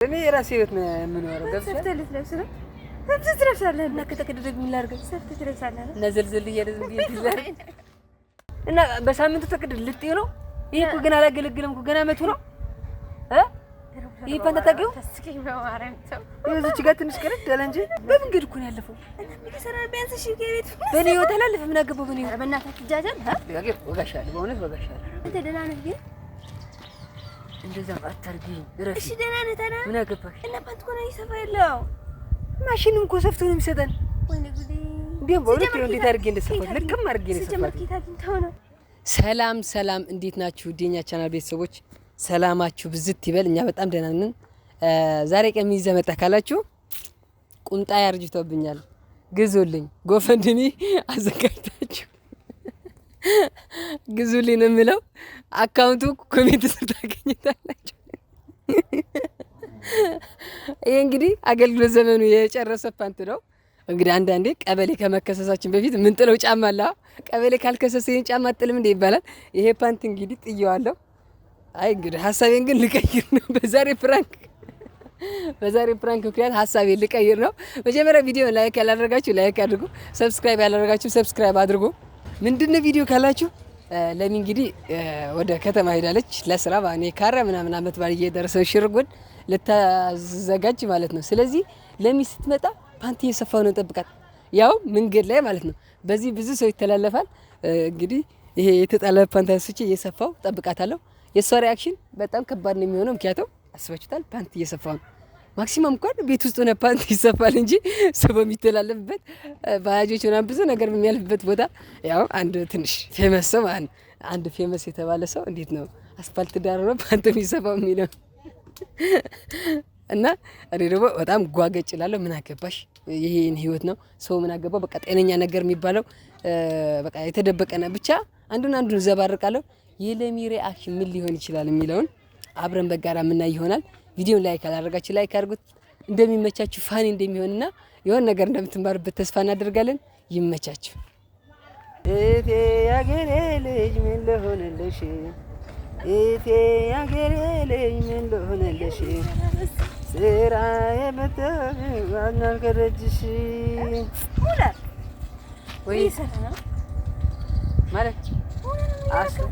እኔ የራሴ ህይወት ነው የምኖረው። ገብቶሻል? ትለብሳለህ እና ከተቀደደኝ ምን ላድርግ? ሰፍተህ ትለብሳለህ እና ዘልዘል እያለዝም ቢይዝላል እና በሳምንቱ ተቀደደ ልጥይ ነው። ይሄ እኮ ገና አላገለግልም እኮ ገና መቱ ነው ይሄ ፓንት ታውቂው? ተስኪኝ በማርያም ተው። እዚች ጋር ትንሽ ቀረድ ያለ እንጂ በመንገድ እኮ ነው ያለፈው። እና ምንሰራ ቢያንስ እሺ ከቤት በኔ ህይወት አላለፈ ምን አገባው በኔ ህይወት። በእናትህ ትጃጃል ያገ ወጋሻለሁ በእውነት ወጋሻለሁ። አንተ ደህና ነህ ግን? እንደዛ አታርጊ እረፊ። እሺ ደህና ነህ ታዲያ? ምን አገባሽ? እና ፓንት እኮ ነው ይሰፋ ያለው ማሽንም እኮ ሰፍቶ ነው የሚሰጠን። ወይኔ ጉዴ! እንዴም በእውነት ነው እንዴት አድርጌ እንደሰፋት ልክም አድርጌ ነው የሰፋት። ሰላም ሰላም፣ እንዴት ናችሁ? ዲኛ ቻናል ቤተሰቦች ሰላማችሁ ብዝት ይበል። እኛ በጣም ደህና ነን። ዛሬ ቀን ይዘህ መጣህ ካላችሁ ቁምጣ ያርጅቶብኛል ግዙልኝ፣ ጎፈንድሚ አዘጋጅታችሁ ግዙልኝ ነው የምለው። አካውንቱ ኮሜንት ስር ታገኙታላችሁ። ይሄ እንግዲህ አገልግሎት ዘመኑ የጨረሰ ፓንት ነው። እንግዲህ አንዳንዴ ቀበሌ ከመከሰሳችን በፊት ምን ጥለው ጫማ አለ። ቀበሌ ካልከሰሰ ይሄን ጫማ አጥልም እንደ ይባላል። ይሄ ፓንት እንግዲህ ጥየዋለሁ። አይ እንግዲህ ሀሳቤን ግን ልቀይር ነው በዛሬ ፕራንክ ምክንያት ሀሳቤን ልቀይር ነው። መጀመሪያ ቪዲዮ ላይክ ያላደረጋችሁ ላይክ አድርጉ፣ ሰብስክራይብ ያላደረጋችሁ ሰብስክራይብ አድርጉ። ምንድነው ቪዲዮ ካላችሁ ለሚ እንግዲህ ወደ ከተማ ሄዳለች ለስራ ባኔ ካራ ምናምን አመት ባል እየደረሰው ሽርጉድ ልታዘጋጅ ማለት ነው። ስለዚህ ለሚ ስትመጣ ፓንት እየሰፋው ነው ጠብቃት፣ ያው መንገድ ላይ ማለት ነው። በዚህ ብዙ ሰው ይተላለፋል። እንግዲህ ይሄ የተጣለ ፓንት አንስቼ እየሰፋው ጠብቃታለሁ። የሷ ሪአክሽን በጣም ከባድ ነው የሚሆነው። ምክንያቱም አስባችሁታል ፓንት እየሰፋው ነው። ማክሲማም እንኳን ቤት ውስጥ ሆነ ፓንት ይሰፋል እንጂ ሰው በሚተላለፍበት ባጃጆች ምናምን ብዙ ነገር በሚያልፍበት ቦታ ያው አንድ ትንሽ ፌመስ ሰው አንድ ፌመስ የተባለ ሰው እንዴት ነው አስፋልት ዳር ነው ፓንት የሚሰፋው የሚለው እና እኔ ደግሞ በጣም ጓገጭ እላለሁ። ምን አገባሽ ይሄን ህይወት ነው ሰው ምን አገባው። በቃ ጤነኛ ነገር የሚባለው በቃ የተደበቀና ብቻ አንዱን ዘባርቃለሁ። የለሚ ሪአክሽን ምን ሊሆን ይችላል የሚለውን አብረን በጋራ የምናይ ይሆናል። ቪዲዮን ላይክ አላደረጋችሁ ላይክ አድርጉት። እንደሚመቻችሁ ፋኒ እንደሚሆንና የሆነ ነገር እንደምትማሩበት ተስፋ እናደርጋለን። ይመቻችሁ። እቴ ያገሬ ልጅ ምን ለሆነልሽ፣ እቴ ያገሬ ልጅ ምን ለሆነልሽ፣ ስራ የመተብ ዋናል ከረጅሽ ወይ ማለት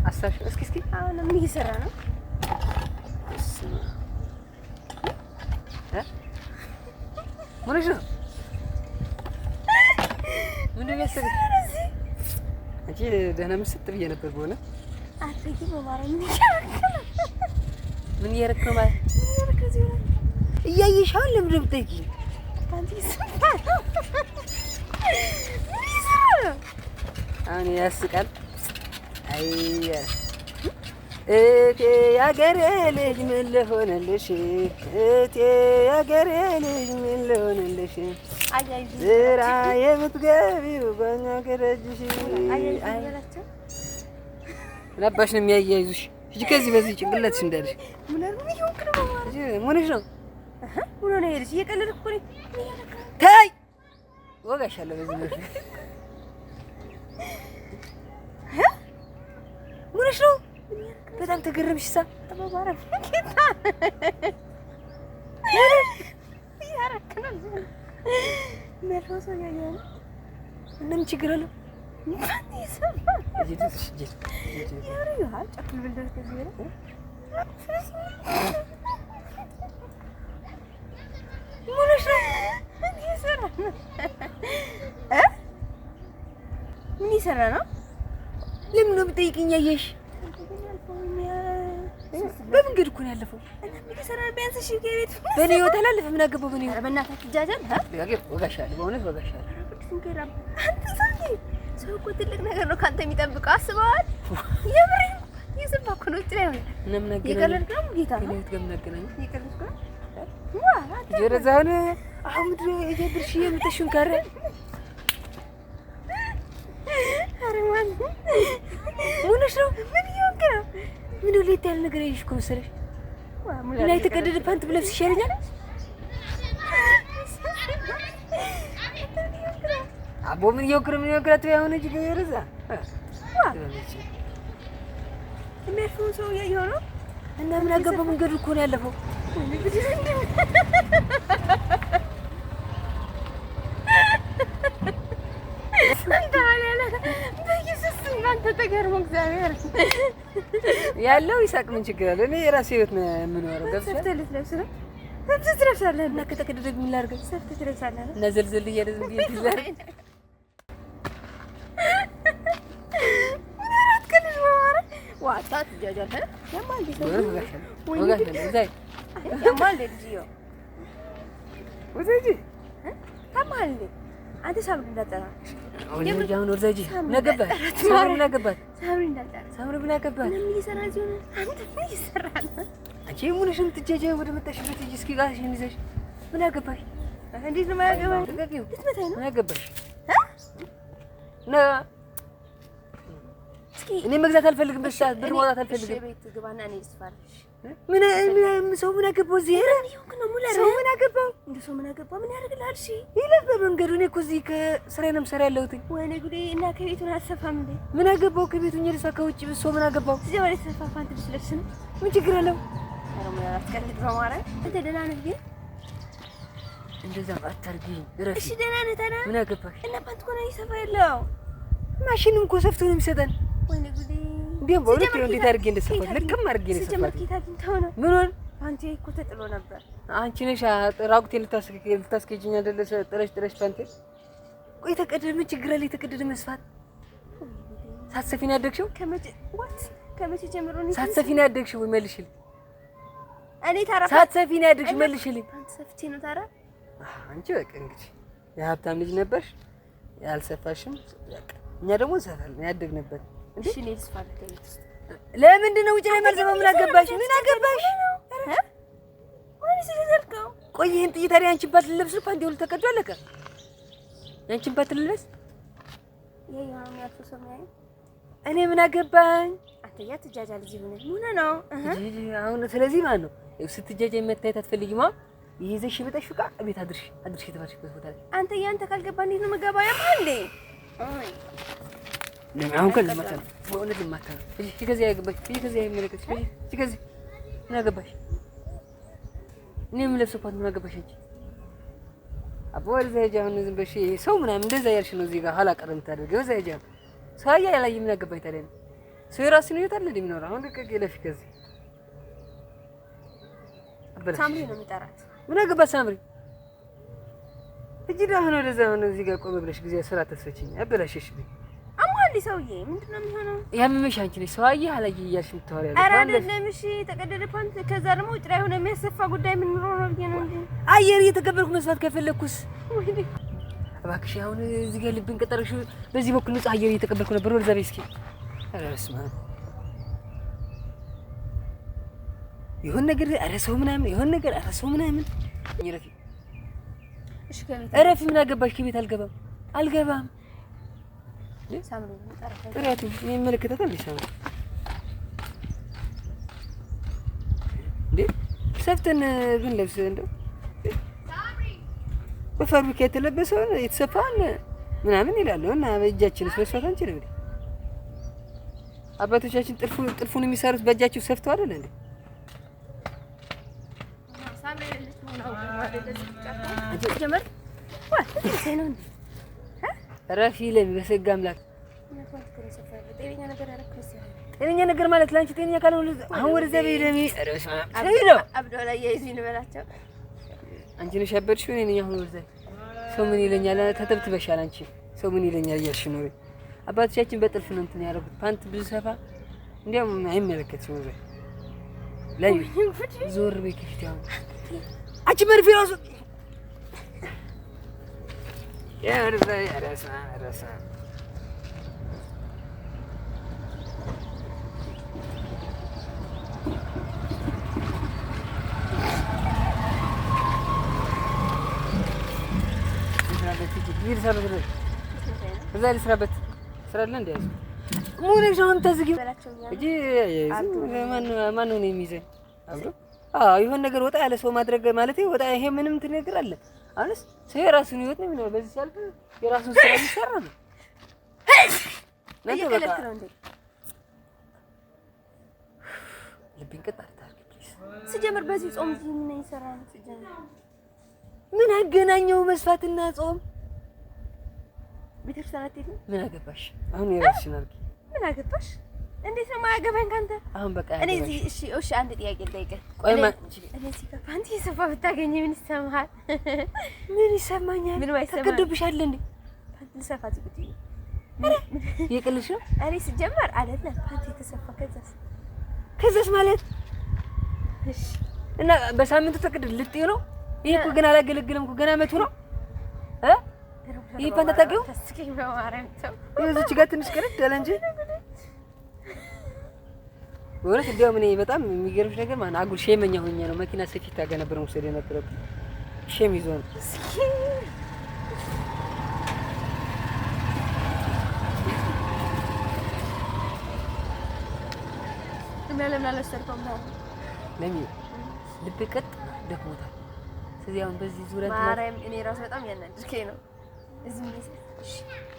አሳሽ እስኪ አሁን ምን እየሰራ ነው? ምንሽ ነው? ምን እየሰራ አንቺ ደህና ምስጥ ብዬ ነበር በሆነ አትቂ በማረም ምን እያረክ ነው ማለት እያየሽ አሁን ለምን ብትጠይቂ አንቺ አሁን ያስቃል። አይ እቴ ያገሬ ልጅ ምን ለሆነልሽ፣ እቴ ያገሬ ልጅ ምን ለሆነልሽ፣ ስራ የምትገቢው በእኛ ከረጅሽ። ነባሽ ነው የሚያያይዙሽ። እጂ ከዚህ በዚህ ጭንቅላትሽ እንዳለሽ ምንሽ ነው? ምን ነው ይሄድሽ? እየቀለድኩ እኮ ነኝ። ታይ ወጋሻለሁ በዚህ ነው። ምንሽ ነው? በጣም ተገረምሽ ሳ ተባባረ ጌታ ያረከነ መልሶ ያያል። ምንም ችግር አለው? ምን ይሰራ ነው? ለምን ነው የምትጠይቂኝ? አየሽ በመንገድ እኮ ነው ያለፈው። እና ምን ይሰራ ቢያንስ እሺ ከቤት በኔ ህይወት አላለፈ ምን አገባው በኔ ህይወት። በእናትህ ትጃጃል ያገ ወጋሻለሁ በእውነት ወጋሻለሁ። አንተ ሰው እኮ ትልቅ ነገር ነው ካንተ የሚጠብቀው አስበዋል። የምር ይስባ እኮ ነው ጥሬው ምንም ነገር የቀለድክ ነው ጌታ ነው ከቤት ጋር ምን አገናኘው? የቀለድክ ነው ጀረዛውን አሁን ምድር የጀብርሽ የምትሽን ካረ አረማን ምንሽ ነው? ምን ይሆንክ ነው? ምን ለይት ያለ ነገር አይሽ እኮ መሰለሽ። እና የተቀደደ ፓንት ብለብስ ይሻለኛል። አቦ ምን ይወክረት ያሆነ እጅ ገረዛ የሚያልፈው ሰው ያየው ነው። እና ምን አገባው መንገዱ እኮ ነው ያለፈው። ያለው ይሳቅ ምን ችግር አለ? እኔ የራሴ ህይወት ነው የምኖረው። ገብቶሻል? ትለብሳለህ እና ከተቀደደ ምን ላድርግ? ሰፍተህ ትለብሳለህ እና ዘልዘል እያለ ዝም ብዬ ትይዛለህ። ዋጣት ጃጃለ ያማል ዲሰው ያማል ልጅዮ ወዘጂ ታማል አንተ ሳምሪ እንዳጠራ አሁን ወዘጂ ነገባት ሳምሪ ነገባት ሳምሪ እንዳጠራ ሳምሪ ምን አገባት? ምን ይሰራ ዚሆነ አንተ ምን ይሰራ አንቺ ሙሉሽን ትጀጀ ወደ መጣሽበት እጅ እስኪ ጋርሽን ይዘሽ ምን አገባሽ? እንዴት ነው ማያገባሽ? ተገቢው ልትመታኝ ነው? ምን አገባሽ? ና እኔ መግዛት አልፈልግም። በሰዓት ብር ማውጣት አልፈልግም። ቤት ግባና እኔ ልስፋልሽ። ምን ሰው ምን አገባው? እዚህ ሄረ ሰው ምን አገባው? እንደ ሰው ምን አገባው? ምን ያደርግልሃል? እሺ ይለፍ በመንገዱ። እኔ እኮ እዚህ ከስራዬ ነው የምሰራ ያለሁት። ወይኔ ጉዴ! እና ከቤቱን አትሰፋም እንዴ? ምን አገባው? ከቤቱ ልሳ ከውጭ ሰው ምን አገባው? እዚህ ወደ ተሰፋፋ አንተ ልብስ ነው። ምን ችግር አለው? አረሙ ያስቀልድ በማረግ አንተ ደህና ነህ ግን እንደዛ አታርጊኝ። እረፊ። እሺ ደህና ነህ ታዲያ? ምን አገባሽ? እና ፓንት እኮ ነው ይሰፋ ያለው ማሽኑን እኮ ሰፍቶ ነው የሚሰጠን። ወይኔ ጉዴ! እንዴም በእውነት እንዴት አድርጌ እንደሰፋት ልክም አድርጌ ነው የሰፋት። ሲጀመር ጌታችን ነው ምን ሆነ? ፓንቴ እኮ ተጥሎ ነበር። አንቺ ነሽ ራቁቴን ልታስኬጂኝ አይደለ? ጥለሽ ፓንቴ። ቆይ ተቀደደ። ምን ችግር አለ? የተቀደደ መስፋት ሳትሰፊ ነው ያደግሽው? ከመቼ ጀምሮ ነው ሳትሰፊ ነው ያደግሽው? መልሽልኝ። እኔ ታረፈ ሳትሰፊ ነው ያደግሽው? መልሽልኝ። ፓንት ሰፍቼ ነው ታራ። አንቺ በቃ እንግዲህ የሀብታም ልጅ ነበርሽ፣ ያልሰፋሽም በቃ እኛ ደግሞ እንሰፋለን ያደግንበት። እሺ እኔ ልስፋልህ ከቤት ውስጥ ለምንድን ነው ውጭ ላይ መልዘም? ምን አገባሽ? ምን አገባሽ? ወይስ ይዘልከው? ቆይ ይሄን ጥይት ታዲያ አንቺን ባት ልለብስ ፓንቴው ተቀዶ አለቀ። አንቺን ባት ልለብስ የያም ያቱ ሰማይ እኔ ምን አገባኝ? አትያ ትጃጃል እዚህ ሆነ ነው አሁን። ስለዚህ ማን ነው ስትጃጃይ መታየት አትፈልጊማ? ይዘሽ ይበጣሽ ፍቃ ቤት አድርሽ የተባልሽበት ቦታ ላይ አንተ ያንተ ካልገባ እንዴት ነው መገባ ያማንዴ? አይ አሁን ከልማታ በእውነት ልማታ ነው። እሺ ከዚህ ያገባሽ ከዚህ አይመለከትሽ። እሺ ከዚህ ምን አገባሽ? እኔ የምለብሰው ፓንት ምን አገባሽ አንቺ? አቦል ዘይጃ አሁን ዝም በሽ ሰው ምናምን እንደዛ ያልሽ ነው እዚህ ጋር ኋላ ቀር የምታደርገው ዘይጃ ሰው ያላይ ምን አገባኝ ታዲያ? ሰው የራሱን ህይወት አለ እንደሚኖር አሁን ልቀቅ ይለፍ ከዚህ ሳምሪ ነው የሚጠራት። ምን አገባሽ ሳምሪ? እጅ ዳህን ወደዛ አሁን እዚህ ጋር ቆም ብለሽ ጊዜ ስራ ተስፈችኝ አበላሽሽብኝ። አማሊ ሰውዬ ምንድነው የሚሆነው? ያመመሽ አንቺ ነሽ። ሰው አየህ አላየህ እያልሽ የምታወሪያለሽ። ኧረ አይደለም። እሺ ተቀደደ ፓንት ከዛ ደግሞ ውጭ ላይ ሆነ የሚያሰፋ ጉዳይ ምን ኖሮ ነው ብዬ ነው እንጂ አየር እየተቀበልኩ መስፋት ከፈለኩስ እባክሽ አሁን እዚህ ጋር ልብን ቀጠረሽ። በዚህ በኩል ንጹህ አየር እየተቀበልኩ ነበር። ወደዛ ቤት እስኪ ኧረ በስመ አብ ይሁን ነገር ኧረ ሰው ምናምን ይሁን ነገር ኧረ ሰው ምናምን ይረፊ። እሺ ከቤት እረፊ። ምን አገባሽ? ከቤት አልገባም። ሳምሪ ነው ጠራታ ጥሪያቱ የሚመለከታታል ይሳም እንዴ ሰፍተን ግን ለብስ እንደው በፋብሪካ የተለበሰውን የተሰፋን ምናምን ይላሉ እና በእጃችን መስፋት አንችልም እንዴ? አባቶቻችን ጥልፉን የሚሰሩት በእጃቸው ሰፍተው አይደል እንዴ? ሳምሪ ልጅ ነው አንቺ ጀመር ነው እንዴ? ረፊ ለሚ በሰጋ አምላክ ጤነኛ ነገር ማለት ላንቺ ጤነኛ ካልሆነ አሁን ወደዛ በይለሚ ረሽ ነው አብዶላ የይዝን በላቸው። አንቺ ነሽ ያበድሽው እኔ ነኝ። አሁን ወደዛ ሰው ምን ይለኛል? ተተብትበሻል አንቺ ሰው ምን ይለኛል እያልሽ ነው። አባቶቻችን በጥልፍ ነው እንትን ያደረጉት። ፓንት ብዙ ሰፋ እንዲያውም አይመለከትሽም። ወዘ ላይ ዞር በይ ከፊት ያው አንቺ መርፌ ራሱ ያርዛ ያረሳ እዛ ልስራበት ስራ አለ እንደ ያዝ ሙሉሽ አሁን ተዝጊው እጂ ማን ነው የሚይዘኝ አብሮ ይሆን ነገር ወጣ ያለ ሰው ማድረግ ማለት ወጣ ይሄ ምንም እንትን ነገር አለ። አሁንስ ሰው የራሱን ህይወት ነው የሚኖረው። በዚህ ሲያልፍ የራሱን ስራ የሚሰራ ነው። ለምን በቃ ልብን ቀጥ አታርጊ ፕሊዝ። ሲጀምር በዚህ ጾም ምን ይሰራል? ሲጀምር ምን አገናኘው መስፋትና ጾም? ቤተክርስቲያን አትሄጂም? ምን አገባሽ? አሁን የራስሽን አድርጊ። ምን አገባሽ? እንዴት ነው የማያገባኝ ካንተ? አሁን በቃ እኔ እሺ አንድ ጥያቄ ልጠይቅህ። ቆይማ እኔ ሲከፋ አንተ የሰፋ ብታገኝ ምን ይሰማሃል? ምን ይሰማኛል? ምን ማይሰማ ተቀደብሻል እንዴ? ፓንት ልሰፋ ዝግጁ የቅልሽ ነው? እኔ ሲጀመር አይደለም ፓንት የተሰፋ ከዛስ ማለት እሺ እና በሳምንቱ ተቀደል ልጥይ ነው። ይሄ እኮ ገና አላገለግልም እኮ ገና መቶ ነው ይሄ ፓንት ታውቂው? ተስኪኝ በማርያም ተው እዚች ጋር ትንሽ ቀረድ ያለ እንጂ ወራሽ እንዲያው ምን በጣም የሚገርምሽ ነገር ማለት አጉል ሼመኛ ሆኜ ነው መኪና ሰፊት ታገ ነበር ወሰደ ነበር ሼም ይዞ ነው ለምን አልወሰድከውም? ለምን ልብ ቀጥ ደክሞታል። ስለዚህ አሁን በዚህ ዙሪያ ማርያም እኔ ራሱ በጣም ያናድርከኝ ነው። እዚህ እሺ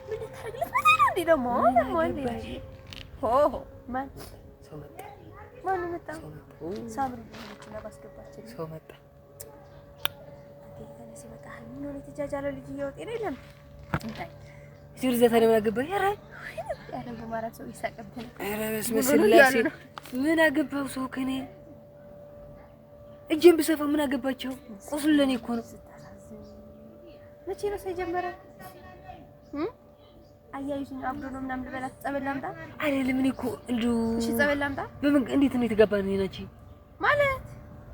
ምን ታረግለት ማለት ነው እንዴ? ደግሞ እንዴ ሆ ማን ሰው መጣ? ማን መጣ? ሳምሪ ልጅና ባስገባችን ሰው መጣ። እንዴ ሲመጣ ምን ነው የተጃጃለው ልጅ እየወጣ የለም እንታይ ሲርዘ ታዲያ ምን አገባኝ? ኧረ በማርያም ሰው ይሳቀብኝ። ኧረ በስመ ስላሴ ምን አገባው ሰው ከኔ እጄን ብሰፋ ምን አገባቸው? ቁስሉ ለኔ እኮ ነው። መቼ ነው ሳይጀመረ አያይዙኝ አብዶ ነው ምናምን ልበላት ጸበል ላምጣ አይደለም እኔ እኮ እንደው እሺ ጸበል ላምጣ በምን እንዴት ነው የተጋባን እኔ ናቺ ማለት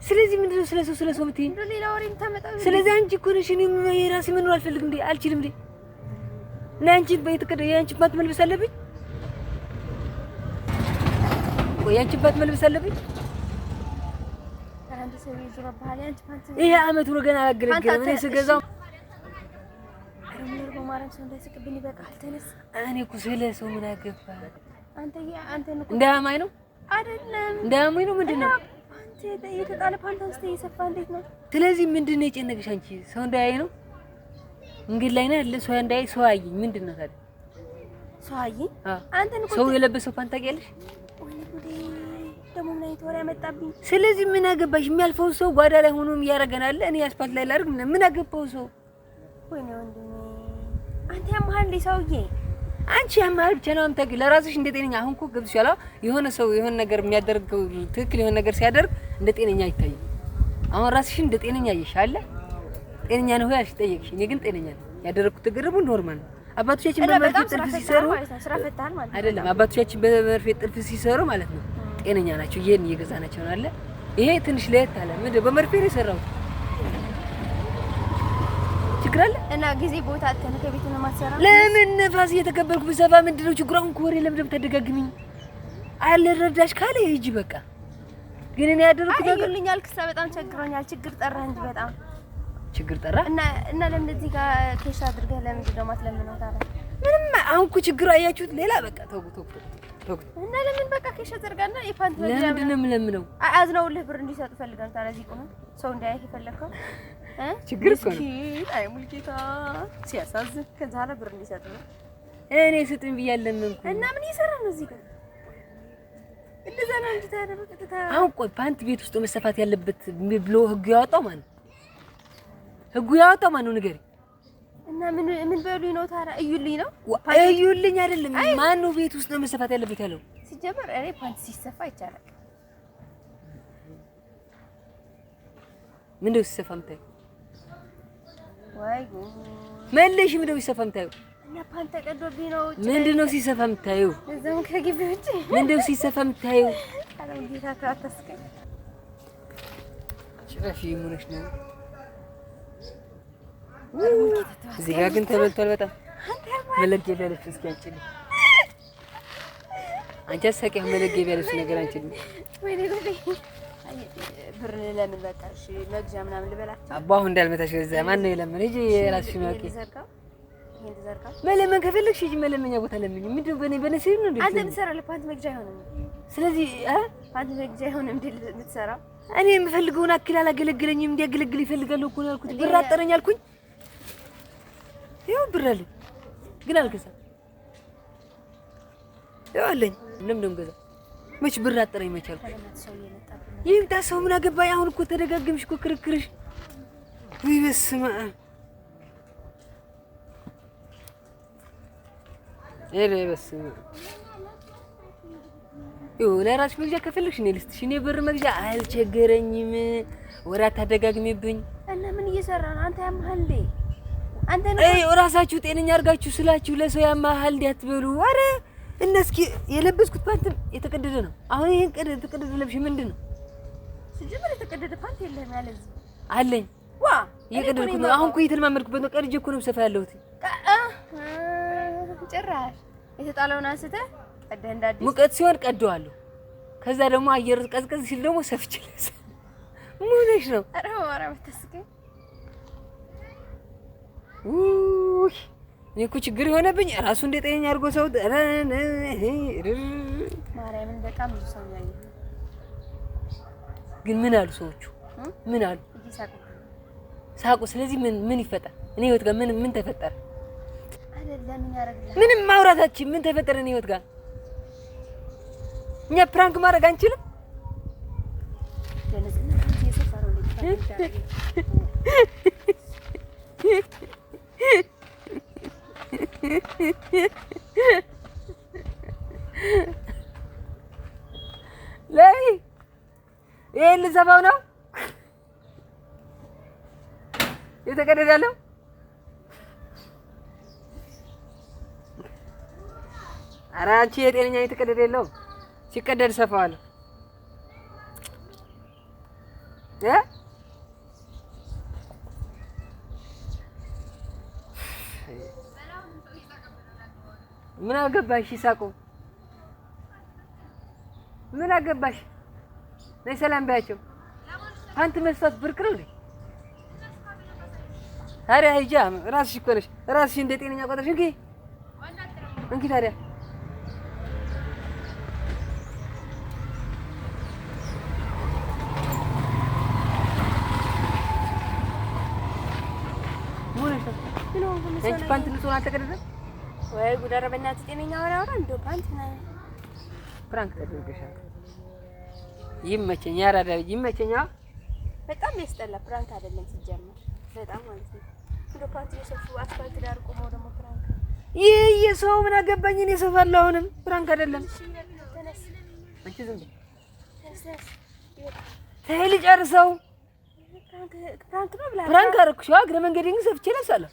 ስለዚህ ምንድነው ስለሰው የምትይኝ? እንደ ሌላ ወሬ የምታመጣው ስለዚህ አንቺ እኮ ነሽ እኔ የራሴ መኖር አልፈልግም እንዴ አልችልም እንዴ እና አንቺ በይተከደ ያንቺ ባት መልበስ አለብኝ ወይ አንቺ ባት መልበስ አለብኝ አንተ ሰው ይዞራ ባህል አንቺ ፓንት ይሄ አመት ነው ገና አላገለገለም እኔ ስገዛው አረምነር በማርያም ሰው እንዳይስቅብኝ ይበቃል ተነስ እኔ እኮ ስለ ሰው ምን አገባ አንተ ነው እንዳማኝ ነው አይደለም እንዳማኝ ነው ምንድነው አንተ የተጣለ ፓንት ውስጥ እየሰፋ እንዴት ነው ስለዚህ ምንድነው የጨነቀሽ አንቺ ሰው እንዳያይ ነው እንግዲህ ላይ ነው ያለ ሰው እንዳያይ ሰው አየኝ ምንድነው ታዲያ ሰው አየኝ አንተ ነው ሰው የለበሰው ፓንት ታውቂያለሽ ደግሞ ምን አይነት ወሬ አመጣብኝ ስለዚህ ምን አገባሽ የሚያልፈው ሰው ጓዳ ላይ ሆኖም ያረጋናል እኔ አስፓልት ላይ ላድርግ ምን አገባው ሰው ወይኔ ወንድሜ አንተ ያማሃል ሰውዬ አንቺ ያማሃል ብቻ ነው አምጣቂ ለራስሽ እንደ ጤነኛ አሁን እኮ ገብቶሻል የሆነ ሰው የሆነ ነገር የሚያደርገው ትክክል የሆነ ነገር ሲያደርግ እንደ ጤነኛ አይታይም አሁን ራስሽ እንደ ጤነኛ ይሻለ ጤነኛ ነው ያልሽ ጠየቅሽ እኔ ግን ጤነኛ ነኝ ያደረኩት ግርቡ ኖርማል ነው አባቶቻችን በመርፌ ጥልፍ ሲሰሩ ስራ ፈታል ማለት አይደለም አባቶቻችን በመርፌ ጥልፍ ሲሰሩ ማለት ነው ጤነኛ ናቸው ይሄን እየገዛናቸው ነው አለ ይሄ ትንሽ ለየት አለ ምንድነው በመርፌ ነው የሰራው ችግር አለ እና ጊዜ ቦታ አተነ ከቤት ነው ማሰራ ለምን ነፋስ እየተከበርኩ ብሰፋ ምንድነው ችግሩ አሁን ኮሬ ለምን ተደጋግሚኝ አልረዳሽ ካለ ሂጂ በቃ ግን እኔ ያደረኩት ነገር አይልኛል ክሳ በጣም ቸግሮኛል ችግር ጠራ እንጂ በጣም ችግር ጠራ እና ለምን እዚህ ጋር ኬሻ አድርገህ ለምን ደማት ለምን ታራ ምንም አሁን እኮ ችግሩ አያችሁት ሌላ በቃ ተውኩት እና ለምን በቃ ኬሻ አድርጋና የፓንት ወዲያ ለምንድነው የምለምነው አዝነውልህ ብር እንዲሰጡ ፈልገን ታዲያ እዚህ ቆመ ሰው እንዳያይ ይፈልከው ችግር እኮ ነው አይ ሙልጌታ ሲያሳዝን ከዛ ለ ብር እንዲሰጡ ነው እኔ ስጥኝ ብያለሁ እና ምን ይሰራ ነው እዚህ ጋር እንደዛ ነው እንጂ ታዲያ በቀጥታ አሁን ቆይ ፓንት ቤት ውስጥ መሰፋት ያለበት ብሎ ህጉ ያወጣው ማን ህጉ ያወጣው ማን ነው ንገሪ እና ምን በሉኝ ነው ታዲያ እዩልኝ ነው እዩልኝ አይደለም ማን ነው ቤት ውስጥ መሰፋት ያለበት ያለው ሲጀመር እኔ ፓንት ሲሰፋ ይቻላል ምንድነው ሲሰፋ የምታየው ወይ ጉድ መለሽ ምንድነው ሲሰፋ የምታየው እና ፓንት ተቀዶብኝ ነው ምንድነው ሲሰፋ የምታየው እዛም ከግቢ ውጪ ምንድነው ሲሰፋ የምታየው አለም ጌታ ካታስከኝ ጭራሽ ይሙነሽ ነው እዚህ ጋር ግን ተበልቷል በጣም መለጌ ቢያለች እስኪ አንቺልኝ አንቺ አሰቂያ መለጌ ቢያለች ነገር አንቺልኝ ወይኔ ጉዴ ብር ለምን በቃ እሺ መግዣ ምናምን ልበላችሁ አባሁ እንዳልመታሽ እዛ ማን ነው የለምን እጂ የራስሽ ነው ይሄን ተዘርጋ መለመን ከፈለግሽ እጂ መለመኛ ቦታ ለምን ምንድነው በነሲ ነው እንዴ አንተ ትሰራለህ ፓንት መግዣ አይሆንም ስለዚህ ፓንት መግዣ አይሆንም እንዴ የምትሰራው እኔ የምፈልገውን አክል አላገለግለኝም እንዲያገለግል ይፈልጋል እኮ ነው ያልኩት ብር አጠረኝ አልኩኝ ይኸው ብር አለኝ ግን አልገዛም ይኸው አለኝ ለምን ገዛ መች ብር አጠረኝ መቻል ይምጣ ሰው ምን አገባኝ። አሁን እኮ ተደጋግምሽ እኮ ክርክርሽ። ወይ በስመ አብ ኧረ በስመ አብ። ለራስሽ መግዣ ከፈለግሽ እኔ ልስጥሽ። እኔ ብር መግዣ አልቸገረኝም። ወራት አደጋግሜብኝ እና ምን እየሰራ ነው አንተ? ያማሃል እንዴ አንተ? ራሳችሁ ጤነኛ አድርጋችሁ ስላችሁ ለሰው ያማሃል እንዴ አትበሉ። ኧረ እነስኪ የለበስኩት ፓንት የተቀደደ ነው። አሁን ይሄን የተቀደደ ለብሽ ምንድን ነው? ሲጀምር የተቀደደ ፓንት የለህም ያለዚህ አለኝ። ዋ የቀደድኩት ነው። አሁን እኮ እየተለማመድኩበት ነው። ቀድጄ እኮ ነው ሰፋ ያለሁት። ጭራሽ የተጣለውን አንስተህ ቀደህ እንዳዲስ ሙቀት ሲሆን ቀደዋለሁ። ከዛ ደግሞ አየር ቀዝቀዝ ሲል ደግሞ ሰፍቼ ለብስ ሙነሽ ነው። ኧረ ወራ በተስከኝ እኔ እኮ ችግር የሆነብኝ ራሱ እንደ ጤነኛ አድርጎ ሰው ማርያምን በጣም ብዙ ሰው ያየ ግን ምን አሉ ሰዎቹ? ምን አሉ? ሳቁ። ስለዚህ ምን ይፈጠር? እኔ ህይወት ጋር ምን ተፈጠረ? አይደለም ምን ያደርግልህ? ምንም ማውራታችን ምን ተፈጠረ? እኔ ህይወት ጋር እኛ ፕራንክ ማድረግ አንችልም? ላይ ይሄን ልዘባው ነው የተቀደዳለው። ኧረ አንቺ የጤነኛ የተቀደደ የለውም። ሲቀደድ ሰፋዋለሁ ምን አገባሽ? ይሳቁ ምን አገባሽ? ነይ ሰላም ባያቸው። ፓንት መስፋት ብርቅ ነው እንዴ? ታዲያ ሂጂ ራስሽ እኮ ነሽ። ራስሽ እንደ ጤነኛ ቆጥረሽ እንኪ ታዲያ አንቺ ፓንት ንጹህ አልተቀደደም ወይ? ጉድ! ኧረ በእናትህ ጤነኛ አወራ እንደው ፓንት ነው ፕራንክ ተደርገሻል። ይመቸኝ፣ ያራዳ ይመቸኛል። በጣም ያስጠላ ፕራንክ አይደለም ሲጀመር፣ በጣም ማለት ነው። እንደው ፓንት የሰፉ አስፋልት ዳር ቆመው ደግሞ ፕራንክ። ይሄ የሰው ምን አገባኝ? እኔ እሰፋለሁ። አሁንም ፕራንክ አይደለም። አንቺ ዝም በይ። ተይ ልጨርሰው። ፕራንክ ነው ብላ ፕራንክ አደረኩሽ። እግረ መንገዴን ሰፍቼ እለብሳለሁ።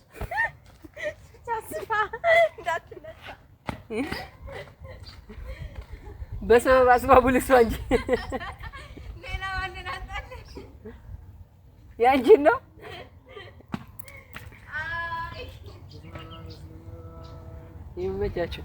በሰበብ አስባቡ ልስዋ እንጂ ሌላ ዋንና አንተ ያንቺን ነው። ይመቻችሁ።